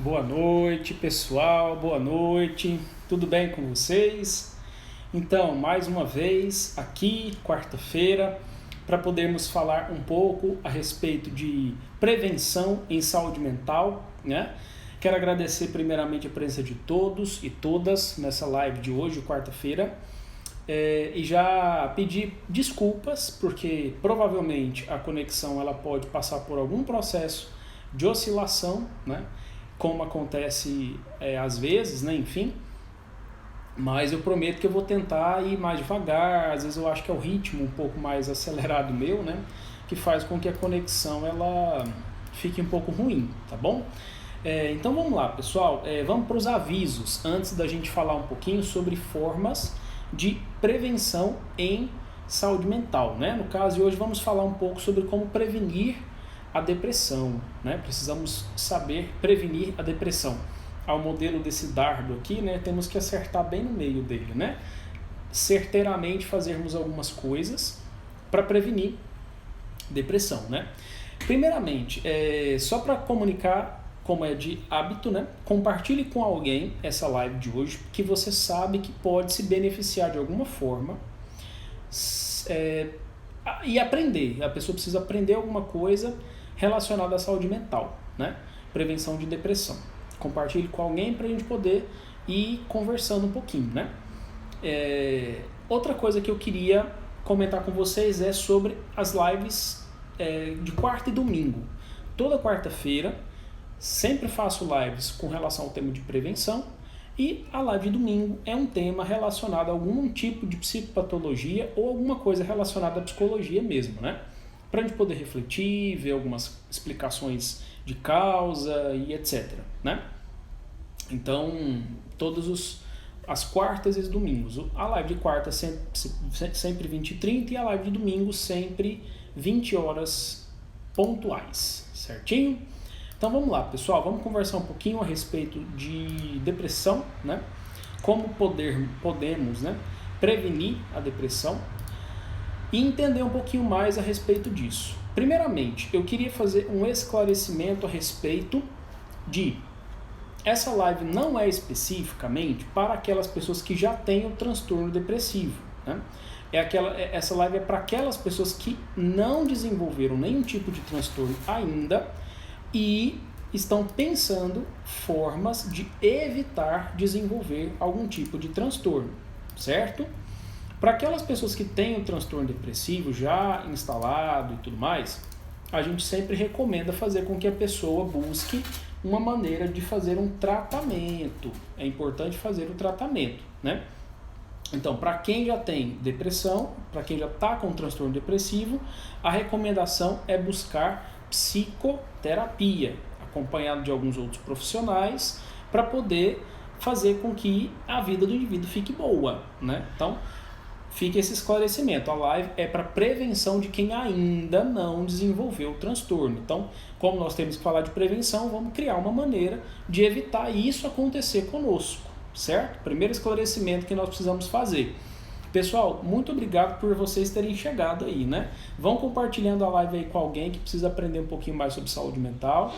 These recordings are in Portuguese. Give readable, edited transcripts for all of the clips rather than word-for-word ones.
Boa noite, pessoal. Boa noite. Tudo bem com vocês? Então, mais uma vez aqui, quarta-feira, para podermos falar um pouco a respeito de prevenção em saúde mental, né? Quero agradecer primeiramente a presença de todos e todas nessa live de hoje, quarta-feira, e já pedir desculpas porque provavelmente a conexão ela pode passar por algum processo de oscilação, né? Como acontece às vezes, né? Enfim, mas eu prometo que eu vou tentar ir mais devagar. Às vezes eu acho que é o ritmo um pouco mais acelerado meu, né? Que faz com que a conexão ela fique um pouco ruim, tá bom? Então vamos lá, pessoal. Vamos para os avisos antes da gente falar um pouquinho sobre formas de prevenção em saúde mental, né? No caso de hoje vamos falar um pouco sobre como prevenir a depressão, né? Precisamos saber prevenir a depressão. Ao modelo desse dardo aqui, né? Temos que acertar bem no meio dele, né? Certeiramente fazermos algumas coisas para prevenir depressão, né? Primeiramente, só para comunicar como é de hábito, né? Compartilhe com alguém essa live de hoje que você sabe que pode se beneficiar de alguma forma e aprender. A pessoa precisa aprender alguma coisa relacionada à saúde mental, né? Prevenção de depressão. Compartilhe com alguém para a gente poder ir conversando um pouquinho, né? Outra coisa que eu queria comentar com vocês é sobre as lives de quarta e domingo. Toda quarta-feira sempre faço lives com relação ao tema de prevenção e a live de domingo é um tema relacionado a algum tipo de psicopatologia ou alguma coisa relacionada à psicologia mesmo, né? Para a gente poder refletir, ver algumas explicações de causa e etc, né? Então, as quartas e os domingos. A live de quarta sempre 20h30 e a live de domingo sempre 20 horas pontuais, certinho? Então vamos lá, pessoal, vamos conversar um pouquinho a respeito de depressão, né? Como podemos, né, prevenir a depressão e entender um pouquinho mais a respeito disso. Primeiramente, eu queria fazer um esclarecimento a respeito de essa live não é especificamente para aquelas pessoas que já têm o transtorno depressivo, né? Essa live é para aquelas pessoas que não desenvolveram nenhum tipo de transtorno ainda e estão pensando formas de evitar desenvolver algum tipo de transtorno, certo? Para aquelas pessoas que têm o transtorno depressivo já instalado e tudo mais, a gente sempre recomenda fazer com que a pessoa busque uma maneira de fazer um tratamento. É importante fazer o tratamento, né? Então, para quem já tem depressão, para quem já está com transtorno depressivo, a recomendação é buscar psicoterapia, acompanhado de alguns outros profissionais, para poder fazer com que a vida do indivíduo fique boa, né? Então, fica esse esclarecimento. A live é para prevenção de quem ainda não desenvolveu o transtorno. Então, como nós temos que falar de prevenção, vamos criar uma maneira de evitar isso acontecer conosco, certo? Primeiro esclarecimento que nós precisamos fazer. Pessoal, muito obrigado por vocês terem chegado aí, né? Vão compartilhando a live aí com alguém que precisa aprender um pouquinho mais sobre saúde mental.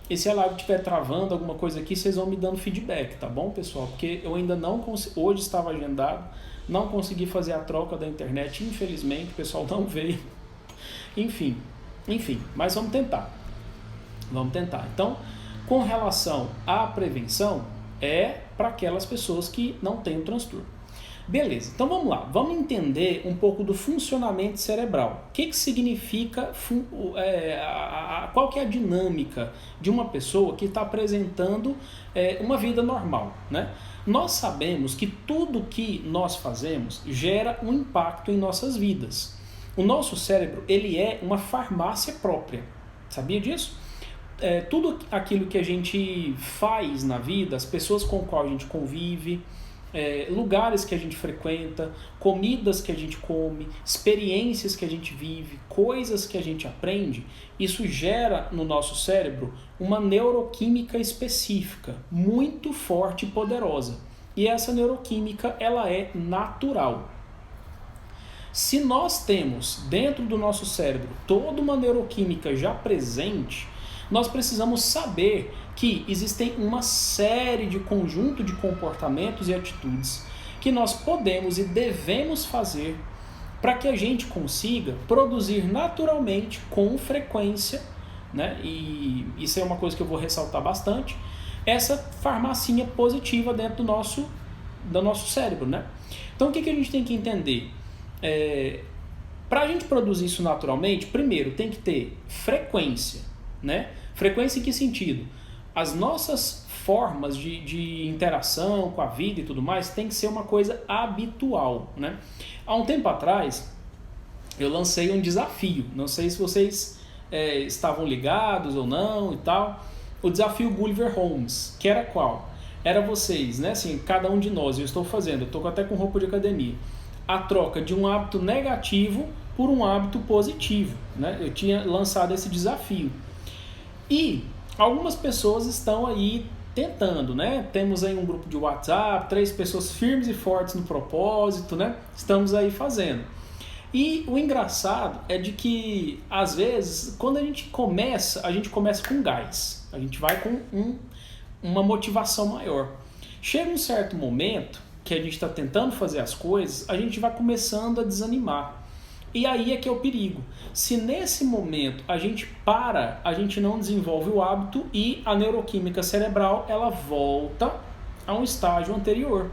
E se a live estiver travando alguma coisa aqui, vocês vão me dando feedback, tá bom, pessoal? Porque eu ainda não consegui, hoje estava agendado, não consegui fazer a troca da internet, infelizmente, o pessoal não veio. Enfim, mas vamos tentar. Então, com relação à prevenção, é para aquelas pessoas que não têm o transtorno. Beleza, então vamos lá, vamos entender um pouco do funcionamento cerebral. O que significa, qual que é a dinâmica de uma pessoa que está apresentando uma vida normal, né? Nós sabemos que tudo que nós fazemos gera um impacto em nossas vidas. O nosso cérebro, ele é uma farmácia própria, sabia disso? Tudo aquilo que a gente faz na vida, as pessoas com as quais a gente convive, lugares que a gente frequenta, comidas que a gente come, experiências que a gente vive, coisas que a gente aprende, isso gera no nosso cérebro uma neuroquímica específica, muito forte e poderosa. E essa neuroquímica, ela é natural. Se nós temos dentro do nosso cérebro toda uma neuroquímica já presente, nós precisamos saber que existem uma série de conjunto de comportamentos e atitudes que nós podemos e devemos fazer para que a gente consiga produzir naturalmente, com frequência, né? E isso é uma coisa que eu vou ressaltar bastante, essa farmacinha positiva dentro do nosso cérebro, né? Então o que a gente tem que entender? Para a gente produzir isso naturalmente, primeiro tem que ter frequência, né? Frequência em que sentido? As nossas formas de interação com a vida e tudo mais tem que ser uma coisa habitual, né? Há um tempo atrás, eu lancei um desafio, não sei se vocês estavam ligados ou não e tal, o desafio Gulliver Holmes, que era qual? Era vocês, né, assim, cada um de nós, eu estou até com roupa de academia, a troca de um hábito negativo por um hábito positivo, né? Eu tinha lançado esse desafio. E algumas pessoas estão aí tentando, né? Temos aí um grupo de WhatsApp, 3 pessoas firmes e fortes no propósito, né? Estamos aí fazendo. E o engraçado é de que, às vezes, quando a gente começa com gás. A gente vai com uma motivação maior. Chega um certo momento que a gente está tentando fazer as coisas, a gente vai começando a desanimar. E aí é que é o perigo. Se nesse momento a gente para, a gente não desenvolve o hábito e a neuroquímica cerebral ela volta a um estágio anterior.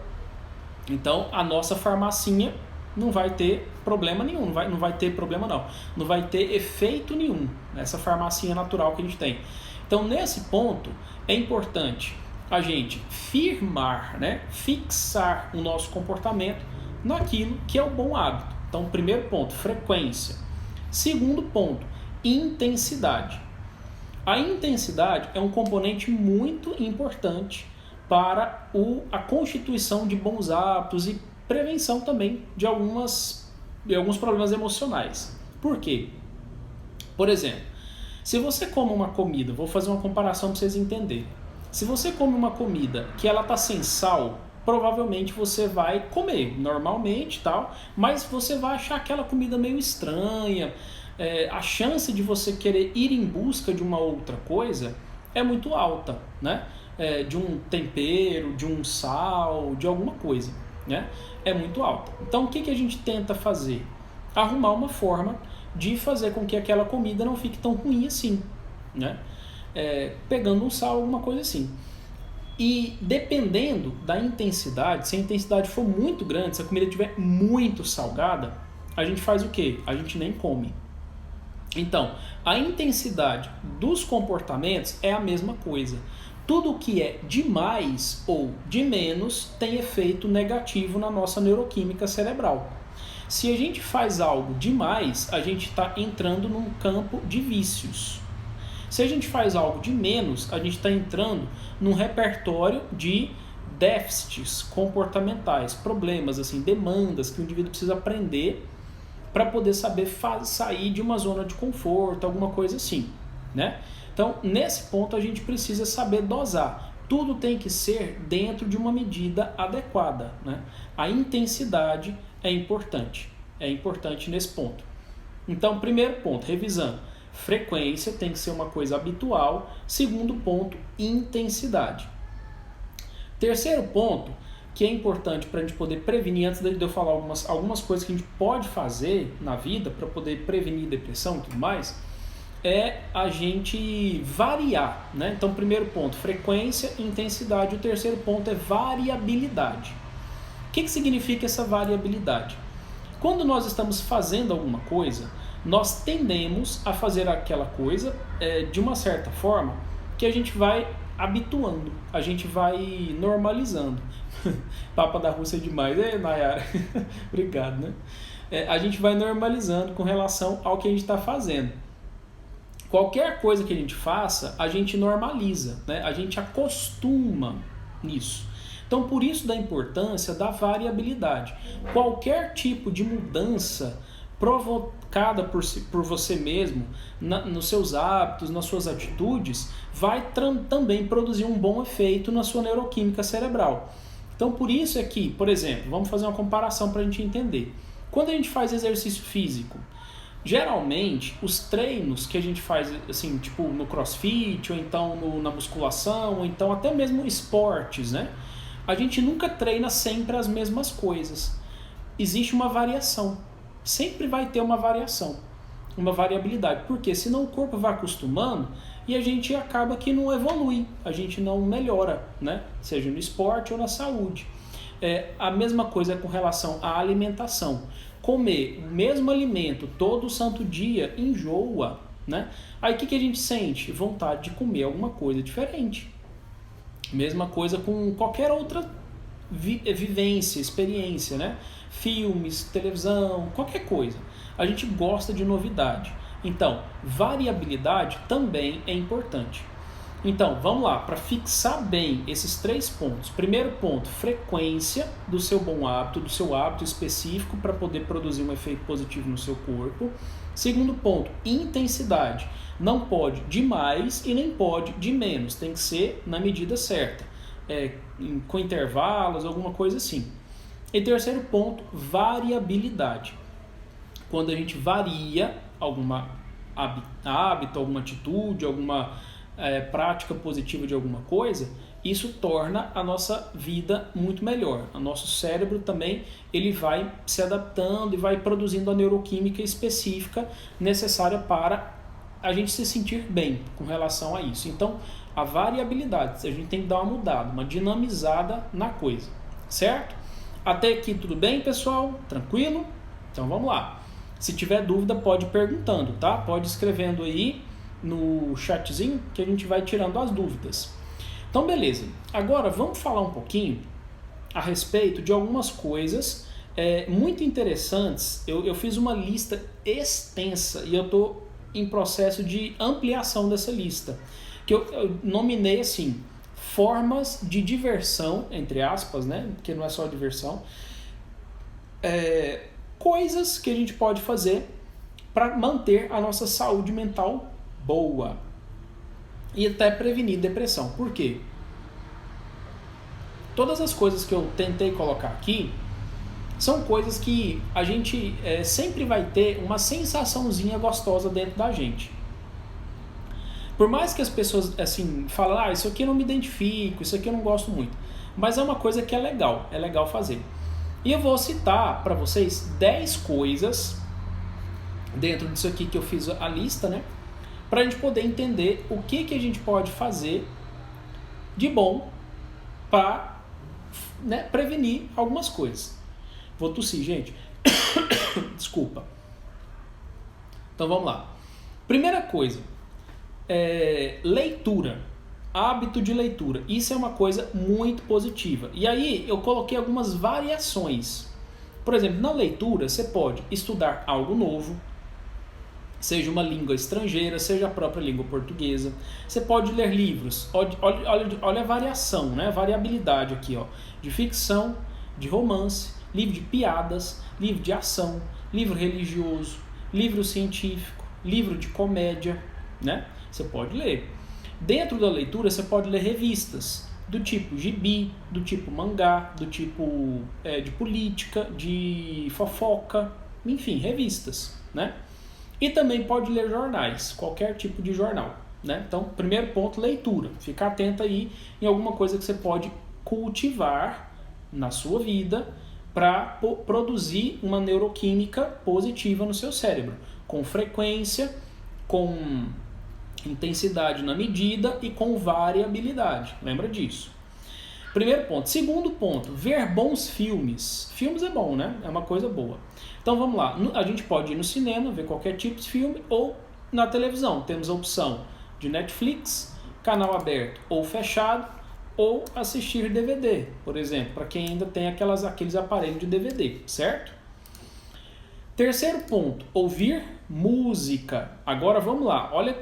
Então a nossa farmacinha não vai ter problema nenhum, não vai ter problema não vai ter efeito nenhum nessa farmacinha natural que a gente tem. Então nesse ponto é importante a gente firmar, né, fixar o nosso comportamento naquilo que é o bom hábito. Então, primeiro ponto, frequência. Segundo ponto, intensidade. A intensidade é um componente muito importante para a constituição de bons hábitos e prevenção também de alguns problemas emocionais. Por quê? Por exemplo, se você come uma comida, vou fazer uma comparação para vocês entenderem. Se você come uma comida que ela está sem sal, provavelmente você vai comer normalmente, tal, mas você vai achar aquela comida meio estranha, a chance de você querer ir em busca de uma outra coisa é muito alta, né? De um tempero, de um sal, de alguma coisa, né? É muito alta. Então o que a gente tenta fazer? Arrumar uma forma de fazer com que aquela comida não fique tão ruim assim, né? Pegando um sal, alguma coisa assim. E dependendo da intensidade, se a intensidade for muito grande, se a comida estiver muito salgada, a gente faz o quê? A gente nem come. Então, a intensidade dos comportamentos é a mesma coisa. Tudo que é de mais ou de menos tem efeito negativo na nossa neuroquímica cerebral. Se a gente faz algo demais, a gente está entrando num campo de vícios. Se a gente faz algo de menos, a gente está entrando num repertório de déficits comportamentais, problemas, assim, demandas que o indivíduo precisa aprender para poder saber sair de uma zona de conforto, alguma coisa assim, né? Então, nesse ponto, a gente precisa saber dosar. Tudo tem que ser dentro de uma medida adequada, né? A intensidade é importante nesse ponto. Então, primeiro ponto, revisando. Frequência tem que ser uma coisa habitual. Segundo ponto, intensidade. Terceiro ponto, que é importante para a gente poder prevenir, antes de eu falar algumas coisas que a gente pode fazer na vida para poder prevenir depressão e tudo mais, é a gente variar, né? Então, primeiro ponto, frequência e intensidade. O terceiro ponto é variabilidade. O que significa essa variabilidade? Quando nós estamos fazendo alguma coisa, nós tendemos a fazer aquela coisa de uma certa forma que a gente vai habituando, a gente vai normalizando. Papa da Rússia é demais, Nayara? Obrigado, né? A gente vai normalizando com relação ao que a gente está fazendo. Qualquer coisa que a gente faça, a gente normaliza, né? A gente acostuma nisso. Então, por isso da importância da variabilidade. Qualquer tipo de mudança provocada por você mesmo, nos seus hábitos, nas suas atitudes, vai também produzir um bom efeito na sua neuroquímica cerebral. Então, por isso é que, por exemplo, vamos fazer uma comparação para a gente entender. Quando a gente faz exercício físico, Geralmente, os treinos que a gente faz, assim, tipo no CrossFit, ou então na musculação, ou então até mesmo esportes, né? A gente nunca treina sempre as mesmas coisas. Existe uma variação. Sempre vai ter uma variação, uma variabilidade. Porque senão o corpo vai acostumando e a gente acaba que não evolui, a gente não melhora, né? Seja no esporte ou na saúde. A mesma coisa com relação à alimentação. Comer o mesmo alimento todo santo dia enjoa, né? Aí o que a gente sente? Vontade de comer alguma coisa diferente. Mesma coisa com qualquer outra vivência, experiência, né? Filmes, televisão, qualquer coisa. A gente gosta de novidade. Então, variabilidade também é importante. Então, vamos lá, para fixar bem esses 3 pontos. Primeiro ponto, frequência do seu bom hábito, do seu hábito específico para poder produzir um efeito positivo no seu corpo. Segundo ponto, intensidade. Não pode de mais e nem pode de menos, tem que ser na medida certa, com intervalos, alguma coisa assim. E terceiro ponto, variabilidade. Quando a gente varia alguma hábito, alguma atitude, alguma prática positiva de alguma coisa, isso torna a nossa vida muito melhor. O nosso cérebro também ele vai se adaptando e vai produzindo a neuroquímica específica necessária para a gente se sentir bem com relação a isso. Então, a variabilidade, a gente tem que dar uma mudada, uma dinamizada na coisa, certo? Até aqui tudo bem, pessoal? Tranquilo? Então vamos lá. Se tiver dúvida, pode ir perguntando, tá? Pode ir escrevendo aí no chatzinho que a gente vai tirando as dúvidas. Então, beleza. Agora, vamos falar um pouquinho a respeito de algumas coisas muito interessantes. Eu fiz uma lista extensa e eu estou em processo de ampliação dessa lista, que eu nominei assim, formas de diversão, entre aspas, né? Porque não é só diversão. Coisas que a gente pode fazer para manter a nossa saúde mental boa e até prevenir depressão. Por quê? Todas as coisas que eu tentei colocar aqui são coisas que a gente sempre vai ter uma sensaçãozinha gostosa dentro da gente. Por mais que as pessoas assim falem, isso aqui eu não me identifico, isso aqui eu não gosto muito, mas é uma coisa que é legal fazer. E eu vou citar para vocês 10 coisas dentro disso aqui que eu fiz a lista, né? Para a gente poder entender o que a gente pode fazer de bom para prevenir algumas coisas. Vou tossir, gente. Desculpa. Então vamos lá. Primeira coisa, leitura. Hábito de leitura. Isso é uma coisa muito positiva. E aí eu coloquei algumas variações. Por exemplo, na leitura você pode estudar algo novo, seja uma língua estrangeira, seja a própria língua portuguesa. Você pode ler livros. Olha a variação, né? A variabilidade aqui, ó, de ficção, de romance, livro de piadas, livro de ação, livro religioso, livro científico, livro de comédia, né? Você pode ler. Dentro da leitura você pode ler revistas do tipo gibi, do tipo mangá, do tipo de política, de fofoca, enfim, revistas, né? E também pode ler jornais, qualquer tipo de jornal, né? Então, primeiro ponto, leitura. Fica atento aí em alguma coisa que você pode cultivar na sua vida para produzir uma neuroquímica positiva no seu cérebro, com frequência, com intensidade na medida e com variabilidade. Lembra disso. Primeiro ponto. Segundo ponto, ver bons filmes. Filmes é bom, né? É uma coisa boa. Então vamos lá. A gente pode ir no cinema, ver qualquer tipo de filme, ou na televisão. Temos a opção de Netflix, canal aberto ou fechado, ou assistir DVD, por exemplo, para quem ainda tem aqueles aparelhos de DVD, certo? Terceiro ponto, ouvir música. Agora vamos lá, olha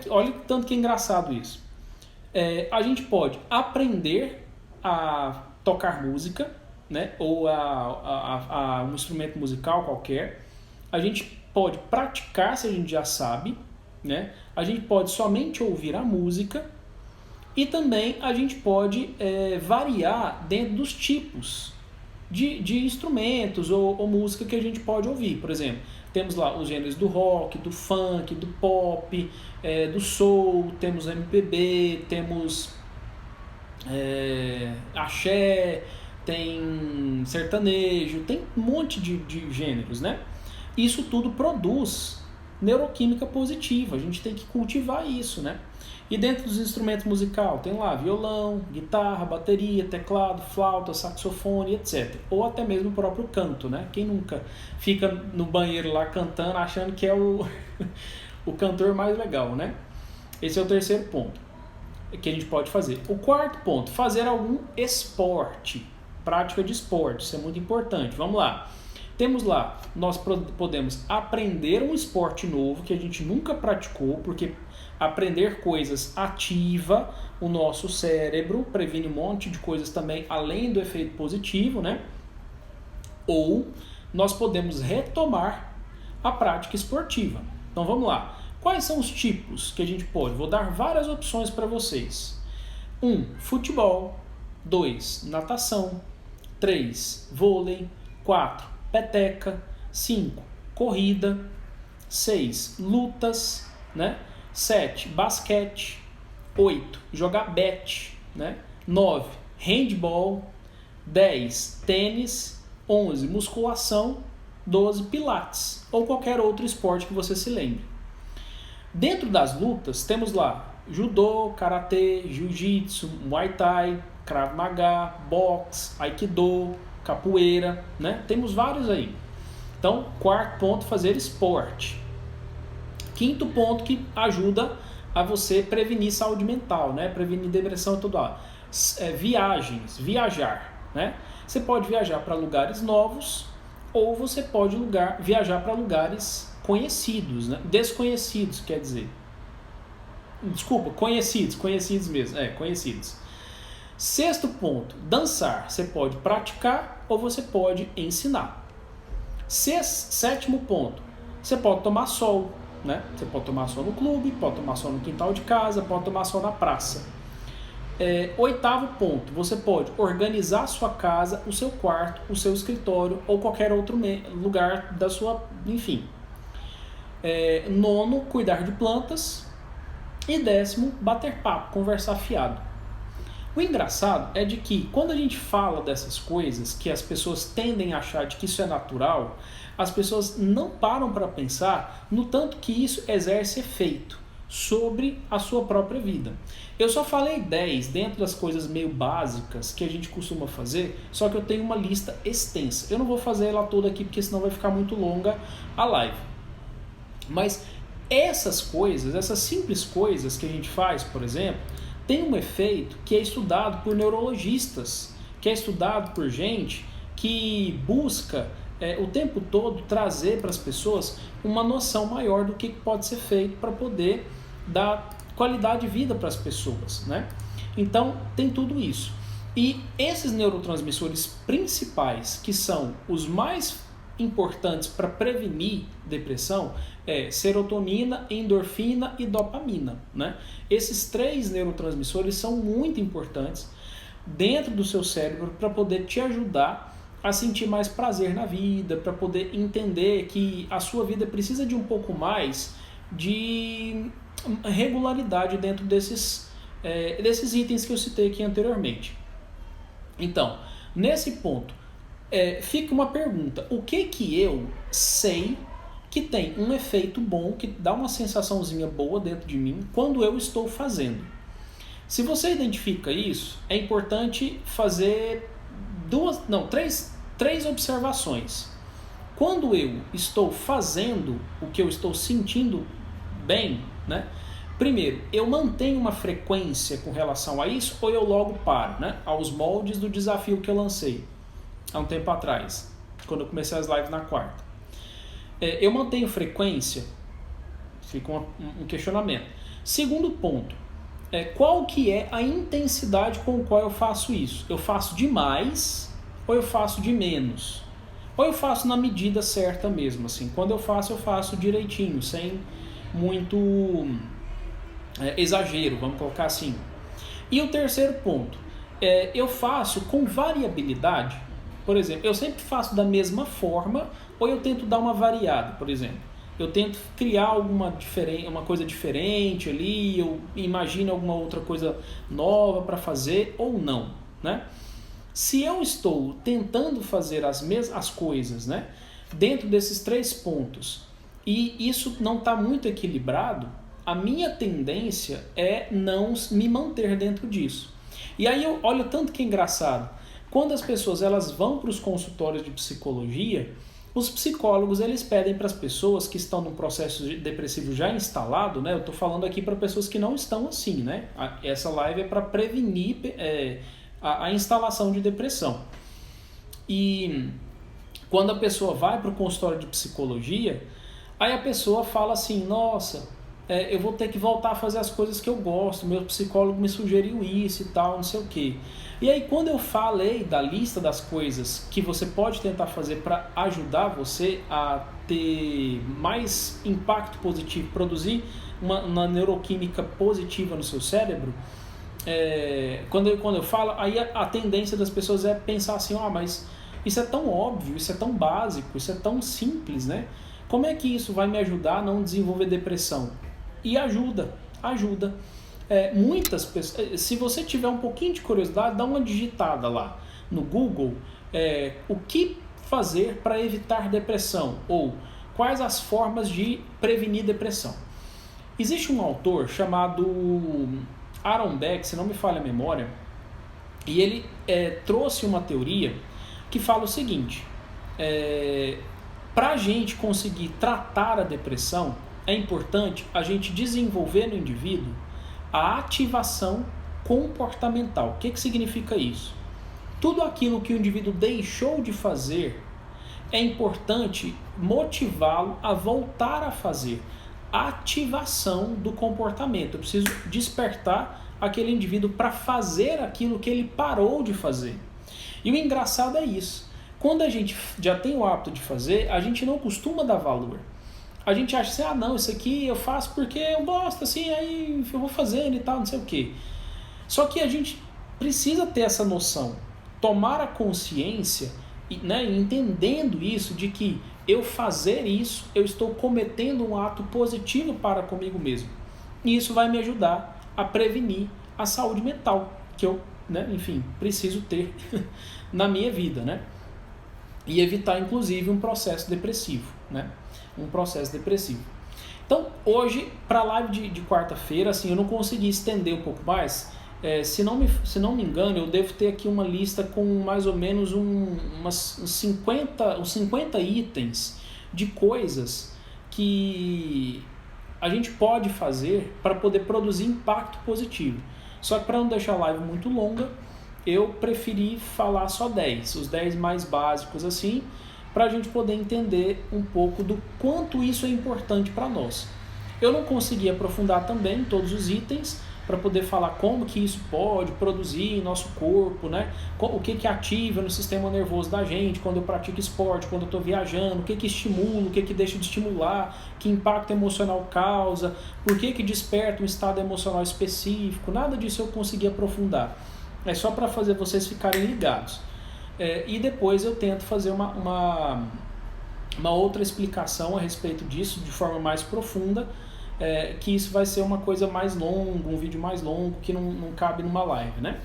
tanto que é engraçado isso. A gente pode aprender a tocar música, né? Ou a um instrumento musical qualquer. A gente pode praticar se a gente já sabe, né? A gente pode somente ouvir a música. E também a gente pode variar dentro dos tipos de instrumentos ou música que a gente pode ouvir. Por exemplo, Temos lá os gêneros do rock, do funk, do pop, do soul, temos MPB, temos axé, tem sertanejo, tem um monte de gêneros, né? Isso tudo produz neuroquímica positiva, a gente tem que cultivar isso, né? E dentro dos instrumentos musicais tem lá violão, guitarra, bateria, teclado, flauta, saxofone, etc. Ou até mesmo o próprio canto, né? Quem nunca fica no banheiro lá cantando achando que é o cantor mais legal, né? Esse é o terceiro ponto que a gente pode fazer. O quarto ponto, fazer algum esporte, prática de esporte, isso é muito importante. Vamos lá. Temos lá, nós podemos aprender um esporte novo que a gente nunca praticou, porque aprender coisas ativa o nosso cérebro, previne um monte de coisas também, além do efeito positivo, né? Ou nós podemos retomar a prática esportiva. Então vamos lá. Quais são os tipos que a gente pode? Vou dar várias opções para vocês. 1. Futebol. 2. Natação. 3. Vôlei. 4. Peteca. 5. Corrida. 6. Lutas, né? 7. Basquete. 8. Jogar bete, né? 9. Handball. 10. Tênis. 11. Musculação. 12. Pilates. Ou qualquer outro esporte que você se lembre. Dentro das lutas, temos lá judô, karatê, jiu-jitsu, muay thai, krav maga, boxe, aikido, capoeira, né? Temos vários aí. Então, quarto ponto, fazer esporte. Quinto ponto que ajuda a você prevenir saúde mental, né? Prevenir depressão e tudo lá. Viagens, viajar, né? Você pode viajar para lugares novos ou você pode viajar para lugares conhecidos, né? Desconhecidos, quer dizer. Desculpa, conhecidos mesmo, conhecidos. Sexto ponto, dançar. Você pode praticar ou você pode ensinar. Sétimo ponto, você pode tomar sol, né? Você pode tomar sol no clube, pode tomar sol no quintal de casa, pode tomar sol na praça. Oitavo ponto, você pode organizar a sua casa, o seu quarto, o seu escritório ou qualquer outro lugar da sua, enfim. Nono, cuidar de plantas. E décimo, bater papo, conversar fiado. O engraçado é de que quando a gente fala dessas coisas, que as pessoas tendem a achar de que isso é natural, as pessoas não param para pensar no tanto que isso exerce efeito sobre a sua própria vida. Eu só falei 10 dentro das coisas meio básicas que a gente costuma fazer, só que eu tenho uma lista extensa. Eu não vou fazer ela toda aqui porque senão vai ficar muito longa a live. Mas essas coisas, essas simples coisas que a gente faz, por exemplo, tem um efeito que é estudado por neurologistas, que é estudado por gente que busca o tempo todo trazer para as pessoas uma noção maior do que pode ser feito para poder dar qualidade de vida para as pessoas, né? Então, tem tudo isso. E esses neurotransmissores principais, que são os mais importantes para prevenir depressão, serotonina, endorfina e dopamina, né? Esses 3 neurotransmissores são muito importantes dentro do seu cérebro para poder te ajudar a sentir mais prazer na vida, para poder entender que a sua vida precisa de um pouco mais de regularidade dentro desses itens que eu citei aqui anteriormente. Então, nesse ponto, fica uma pergunta: o que eu sei que tem um efeito bom, que dá uma sensaçãozinha boa dentro de mim quando eu estou fazendo? Se você identifica isso, é importante fazer três observações. Quando eu estou fazendo o que eu estou sentindo bem, né? Primeiro, eu mantenho uma frequência com relação a isso ou eu logo paro, né? Aos moldes do desafio que eu lancei há um tempo atrás, quando eu comecei as lives na quarta. Eu mantenho frequência? Fica um questionamento. Segundo ponto, qual que é a intensidade com a qual eu faço isso? Eu faço demais ou eu faço de menos? Ou eu faço na medida certa mesmo, assim. Quando eu faço direitinho, sem muito exagero, vamos colocar assim. E o terceiro ponto, eu faço com variabilidade. Por exemplo, eu sempre faço da mesma forma ou eu tento dar uma variada, por exemplo. Eu tento criar uma coisa diferente ali, eu imagino alguma outra coisa nova para fazer ou não, né? Se eu estou tentando fazer as coisas, né, dentro desses 3 pontos e isso não está muito equilibrado, a minha tendência é não me manter dentro disso. E aí eu olho tanto que é engraçado. Quando as pessoas elas vão para os consultórios de psicologia, os psicólogos eles pedem para as pessoas que estão num processo depressivo já instalado, né? Eu estou falando aqui para pessoas que não estão assim, né? Essa live é para prevenir a instalação de depressão. E quando a pessoa vai para o consultório de psicologia, aí a pessoa fala assim, nossa, eu vou ter que voltar a fazer as coisas que eu gosto, meu psicólogo me sugeriu isso e tal, não sei o quê. E aí quando eu falei da lista das coisas que você pode tentar fazer para ajudar você a ter mais impacto positivo, produzir uma neuroquímica positiva no seu cérebro, quando eu falo, aí a tendência das pessoas é pensar assim, mas isso é tão óbvio, isso é tão básico, isso é tão simples, né? Como é que isso vai me ajudar a não desenvolver depressão? E ajuda. Muitas pessoas, se você tiver um pouquinho de curiosidade, dá uma digitada lá no Google, o que fazer para evitar depressão ou quais as formas de prevenir depressão. Existe um autor chamado Aaron Beck, se não me falha a memória, e ele trouxe uma teoria que fala o seguinte, para a gente conseguir tratar a depressão, é importante a gente desenvolver no indivíduo a ativação comportamental. O que significa isso? Tudo aquilo que o indivíduo deixou de fazer, é importante motivá-lo a voltar a fazer. Ativação do comportamento. Eu preciso despertar aquele indivíduo para fazer aquilo que ele parou de fazer. E o engraçado é isso. Quando a gente já tem o hábito de fazer, a gente não costuma dar valor. A gente acha assim, não, isso aqui eu faço porque eu gosto, assim, aí eu vou fazendo e tal, não sei o quê. Só que a gente precisa ter essa noção, tomar a consciência, né, entendendo isso, de que eu fazer isso, eu estou cometendo um ato positivo para comigo mesmo. E isso vai me ajudar a prevenir a saúde mental, que eu, né, enfim, preciso ter na minha vida, né? E evitar, inclusive, um processo depressivo, né? Então, hoje, para a live de quarta-feira, assim, eu não consegui estender um pouco mais. Se não me engano, eu devo ter aqui uma lista com mais ou menos uns 50 itens de coisas que a gente pode fazer para poder produzir impacto positivo. Só que para não deixar a live muito longa, eu preferi falar só 10, os 10 mais básicos assim, para a gente poder entender um pouco do quanto isso é importante para nós. Eu não consegui aprofundar também todos os itens para poder falar como que isso pode produzir em nosso corpo, né? O que ativa no sistema nervoso da gente quando eu pratico esporte, quando eu estou viajando, o que estimula, o que deixa de estimular, que impacto emocional causa, por que desperta um estado emocional específico, nada disso eu consegui aprofundar. É só para fazer vocês ficarem ligados. E depois eu tento fazer uma outra explicação a respeito disso de forma mais profunda, que isso vai ser uma coisa mais longa, um vídeo mais longo, que não cabe numa live, né?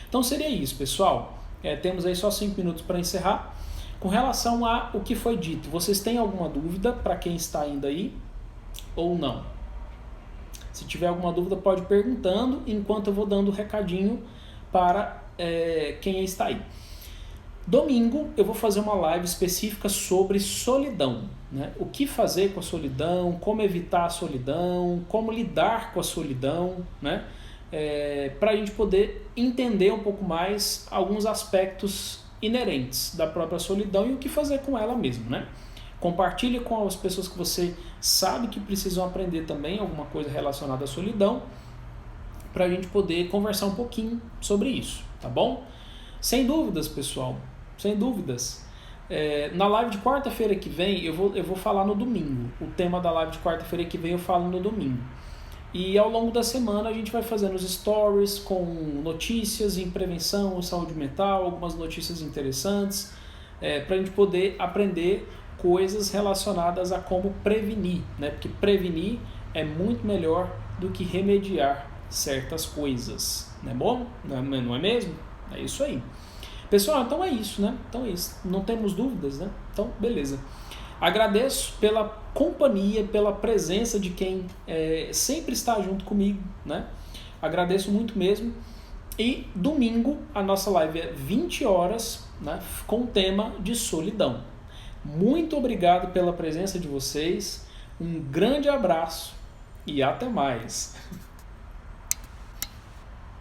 Então seria isso, pessoal. Temos aí só 5 minutos para encerrar. Com relação a o que foi dito, vocês têm alguma dúvida para quem está ainda aí ou não? Se tiver alguma dúvida, pode ir perguntando, enquanto eu vou dando o recadinho para quem está aí. Domingo eu vou fazer uma live específica sobre solidão, né? O que fazer com a solidão, como evitar a solidão, como lidar com a solidão, né? Para a gente poder entender um pouco mais alguns aspectos inerentes da própria solidão e o que fazer com ela mesmo, né? Compartilhe com as pessoas que você sabe que precisam aprender também alguma coisa relacionada à solidão, para a gente poder conversar um pouquinho sobre isso, tá bom? Sem dúvidas, pessoal, sem dúvidas. Na live de quarta-feira que vem, eu vou falar no domingo. O tema da live de quarta-feira que vem eu falo no domingo. E ao longo da semana a gente vai fazendo os stories com notícias em prevenção, saúde mental, algumas notícias interessantes. para a gente poder aprender coisas relacionadas a como prevenir, né? Porque prevenir é muito melhor do que remediar certas coisas, não é bom? Não é mesmo? É isso aí. Pessoal, então é isso, né? Então é isso. Não temos dúvidas, né? Então, beleza. Agradeço pela companhia, pela presença de quem sempre está junto comigo, né? Agradeço muito mesmo. E domingo a nossa live é 20 horas, né? Com o tema de solidão. Muito obrigado pela presença de vocês. Um grande abraço e até mais.